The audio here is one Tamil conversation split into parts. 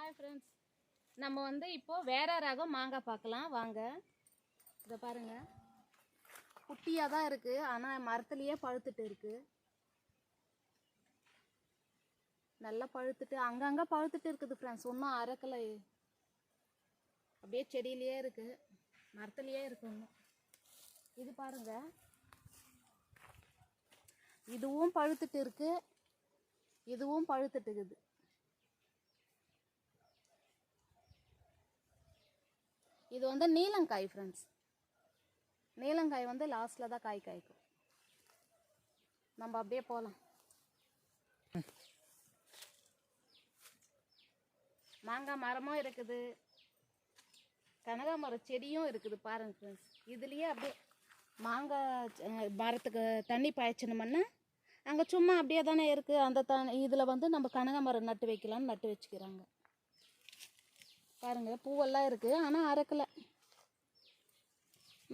ஹாய் ஃப்ரெண்ட்ஸ், நம்ம இப்போ வேற ரகம் மாங்காய் பார்க்கலாம் வாங்க. இதை பாருங்க, குட்டியாக தான் இருக்கு, ஆனால் மரத்துலேயே பழுத்துட்டு இருக்கு. நல்லா பழுத்துட்டு அங்கங்கே பழுத்துட்டு இருக்குது ஃப்ரெண்ட்ஸ். ஒன்றும் அரைக்கலை, அப்படியே செடியிலேயே இருக்கு, மரத்துலேயே இருக்கு ஒன்றும். இது பாருங்க, இதுவும் பழுத்துட்டு இருக்கு, இதுவும் பழுத்துட்டு இருக்குது. இது நீலங்காய் ஃப்ரெண்ட்ஸ். நீலங்காய் லாஸ்ட்டில் தான் காய் காய்க்கும். நம்ம அப்படியே போகலாம். மாங்காய் மரமும் இருக்குது, கனகாமரம் செடியும் இருக்குது பாருங்க ஃப்ரெண்ட்ஸ். இதுலேயே அப்படியே மாங்காய் மரத்துக்கு தண்ணி பாய்ச்சணுமுன்னா அங்கே சும்மா அப்படியே தானே இருக்குது. அந்த இதில் நம்ம கனகாமரம் நட்டு வைக்கலாம்னு நட்டு வச்சுக்கிறாங்க பாருங்க. பூவெல்லாம் இருக்குது, ஆனால் அரைக்கலை.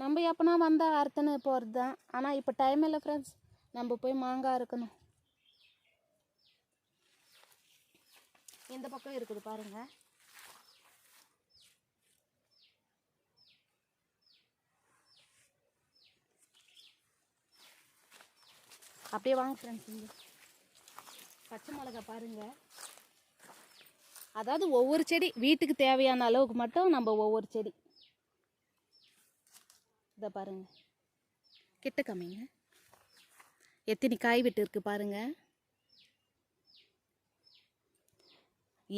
நம்ம எப்போனா வந்தால் அறுத்துன்னு போகிறது தான். ஆனால் இப்போ டைம் இல்லை ஃப்ரெண்ட்ஸ், நம்ம போய் மாங்காய் அறுக்கணும். இந்த பக்கம் இருக்குது பாருங்க. அப்படியே வாங்க ஃப்ரெண்ட்ஸ். இங்கே பச்சை மிளகாய் பாருங்க. அதாவது ஒவ்வொரு செடி வீட்டுக்கு தேவையான அளவுக்கு மட்டும் நம்ம ஒவ்வொரு செடி. இதை பாருங்க, கிட்ட கம்மிங்க, எத்தனை காய் விட்டு இருக்கு பாருங்க.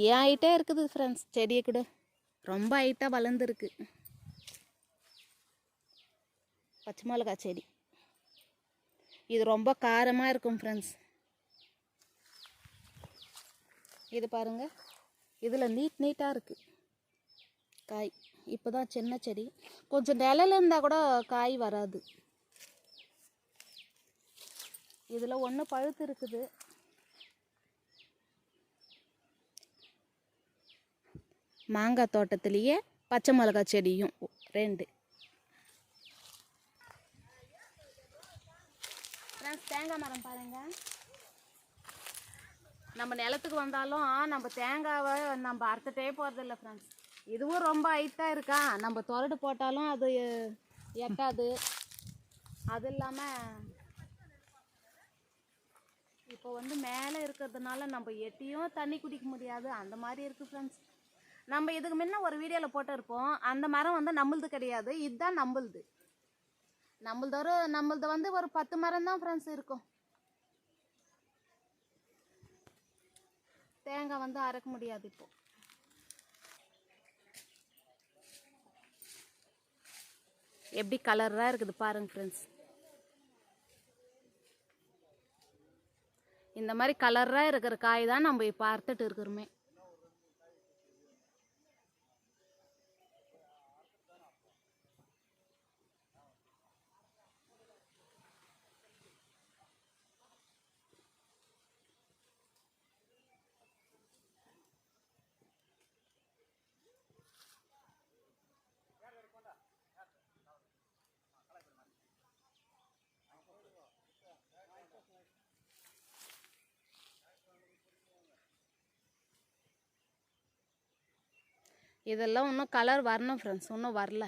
ஏன் ஹைட்டே இருக்குது ஃப்ரெண்ட்ஸ், செடியை கூட ரொம்ப ஹைட்டாக வளர்ந்துருக்கு. பச்சை மிளகாய் செடி இது ரொம்ப காரமாக இருக்கும் ஃப்ரெண்ட்ஸ். இது பாருங்க, இதில் நீட்டாக இருக்குது காய். இப்போ தான் சின்ன செடி, கொஞ்சம் நிழல் இருந்தால் கூட காய் வராது. இதில் ஒன்று பழுத்து இருக்குது. மாங்காய் தோட்டத்துலேயே பச்சை மிளகாய் செடியும் 2. தேங்காய் மரம் பாருங்க. நம்ம நிலத்துக்கு வந்தாலும் நம்ம தேங்காவை நம்ம அறுத்துட்டே போகிறதில்ல ஃப்ரெண்ட்ஸ். இதுவும் ரொம்ப ஹைட்டாக இருக்கா, நம்ம தொரடு போட்டாலும் அது எட்டாது. அது இல்லாமல் இப்போ மேலே இருக்கிறதுனால நம்ம எட்டியும் தண்ணி குடிக்க முடியாது, அந்த மாதிரி இருக்குது ஃப்ரெண்ட்ஸ். நம்ம இதுக்கு முன்ன ஒரு வீடியோவில் போட்டிருப்போம். அந்த மரம் நம்மளுது கிடையாது, இதுதான் நம்மளுது. நம்மளது ஒரு 10 மரம் தான் ஃப்ரெண்ட்ஸ் இருக்கும். தேங்காய் அரைக்க முடியாது. இப்போ எப்படி கலராக இருக்குது பாருங்க ஃப்ரெண்ட்ஸ். இந்த மாதிரி கலராக இருக்கிற காய் தான் நம்ம இப்போ அறுத்துட்டு இருக்கிறோமே. இதெல்லாம் இன்னும் கலர் வரணும் ஃப்ரெண்ட்ஸ், இன்னும் வரல.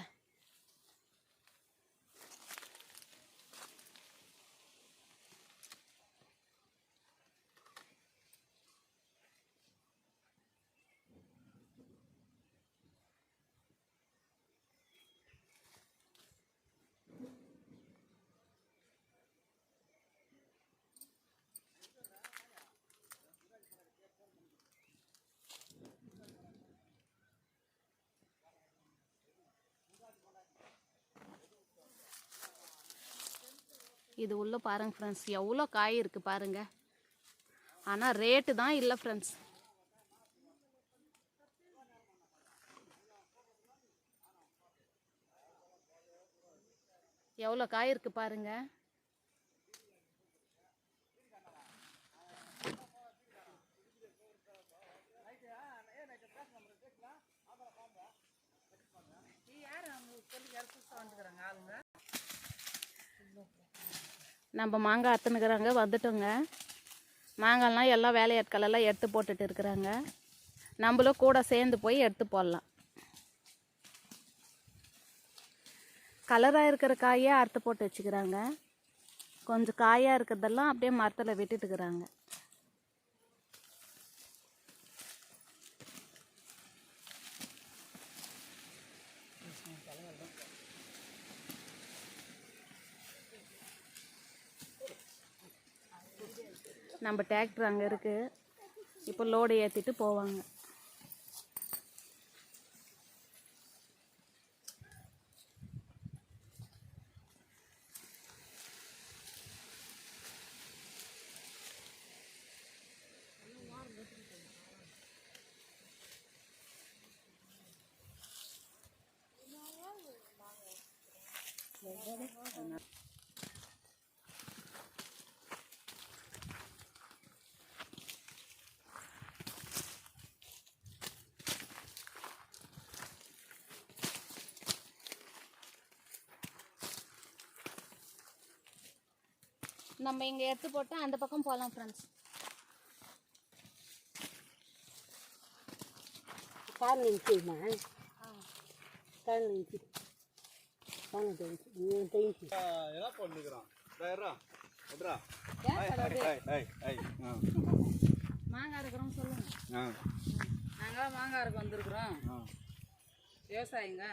இது உள்ள பாருங்க ஃப்ரெண்ட்ஸ், எவ்வளோ காய் இருக்குது பாருங்க. ஆனால் ரேட்டு தான் இல்லை ஃப்ரெண்ட்ஸ். எவ்வளோ காய் இருக்குது பாருங்க. நம்ம மாங்காய் அறுத்துனுக்குறாங்க, வந்துட்டோங்க. மாங்காய்லாம் எல்லாம் வேலையாட்கள் எல்லாம் எடுத்து போட்டுட்டு இருக்கிறாங்க. நம்மளும் கூட சேர்ந்து போய் எடுத்து போடலாம். கலராக இருக்கிற காயே அறுத்து போட்டு வச்சுக்கிறாங்க. கொஞ்சம் காயாக இருக்கிறதெல்லாம் அப்படியே மரத்தில் விட்டுட்டுக்கிறாங்க. நம்ம டிராக்டர் அங்கே இருக்குது. இப்போ லோடு ஏற்றிட்டு போவாங்க. நம்ம இங்கே எடுத்து போட்டு அந்த பக்கம் போகலாம் ஃப்ரெண்ட்ஸ். கார் நின்றுமா? கார் நின்றுச்சு. வாங்க தெரிஞ்சு என்ன பண்ணிக்கிறான் மாங்காய் இருக்கிறோம் சொல்லுங்க. நாங்களாம் மாங்காய் இருக்க வந்திருக்கிறோம். விவசாயிங்க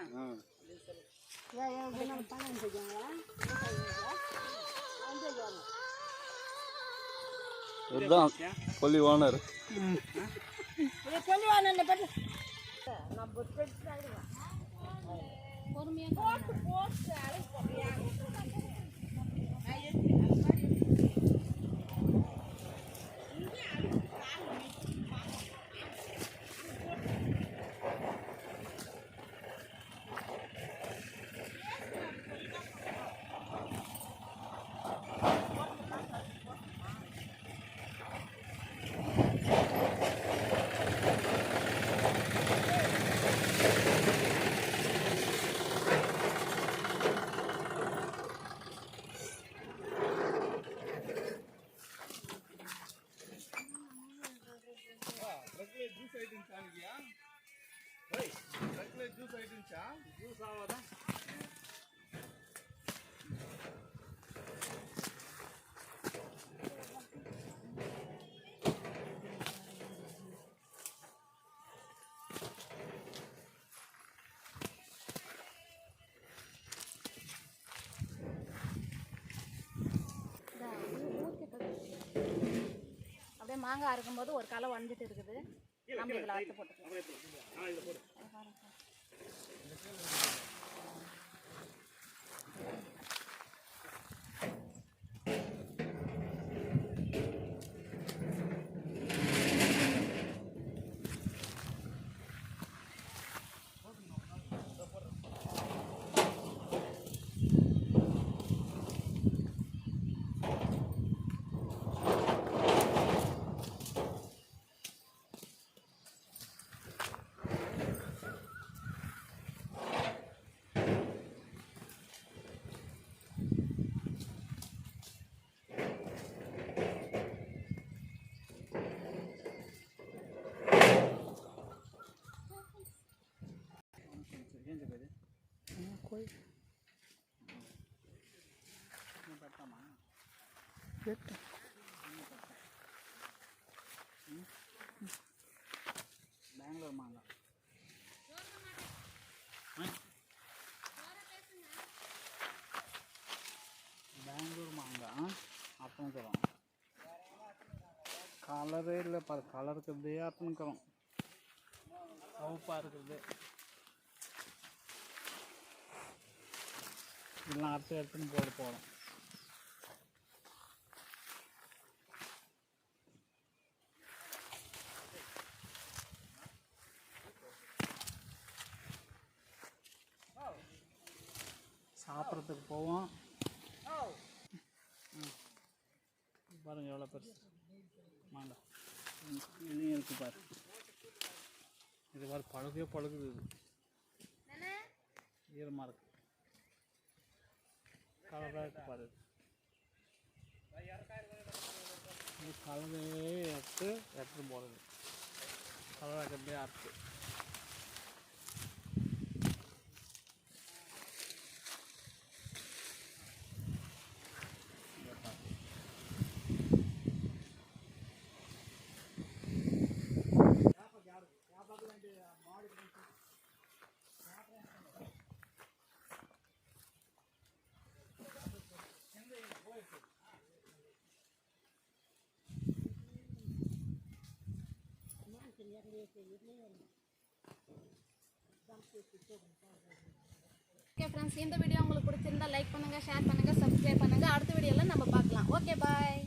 பணம் செஞ்சாங்களா? இதுதான் கொல்லி ஓனர். அப்படியே மாங்காய் அறுக்கும்போது ஒரு களை வஞ்சிட்டு இருக்குது. நம்ம இதில் அறுத்து போட்டுக்கலாம். பெங்களூர் மாங்காய் பெங்களூர் மாங்காய் அத்தனுக்கிறோம். கலரே இல்லை பாரு, கலர் இருக்கிறதே அத்தனுக்கிறோம். சவுப்பாக இருக்குது. இதெல்லாம் அறுத்து எடுத்துன்னு போகிறோம். சாப்பிட்றதுக்கு போவோம். பாருங்கள் எவ்வளோ பெருசு மாங்காய். இதையும் இருக்குது பாரு. இது மாதிரி பழுகுது. இது ஈரமாக இருக்குது. கலராக இருக்குது பாரு. இது கலரே எடுத்து போடுது. கலர் இருக்கிறதே ஆர்த்து. ஓகே ஃப்ரெண்ட்ஸ், இந்த வீடியோ உங்களுக்கு பிடிச்சிருந்தா லைக் பண்ணுங்கள், ஷேர் பண்ணுங்கள், சப்ஸ்கிரைப் பண்ணுங்கள். அடுத்த வீடியோவில் நம்ம பார்க்கலாம். ஓகே, பாய்.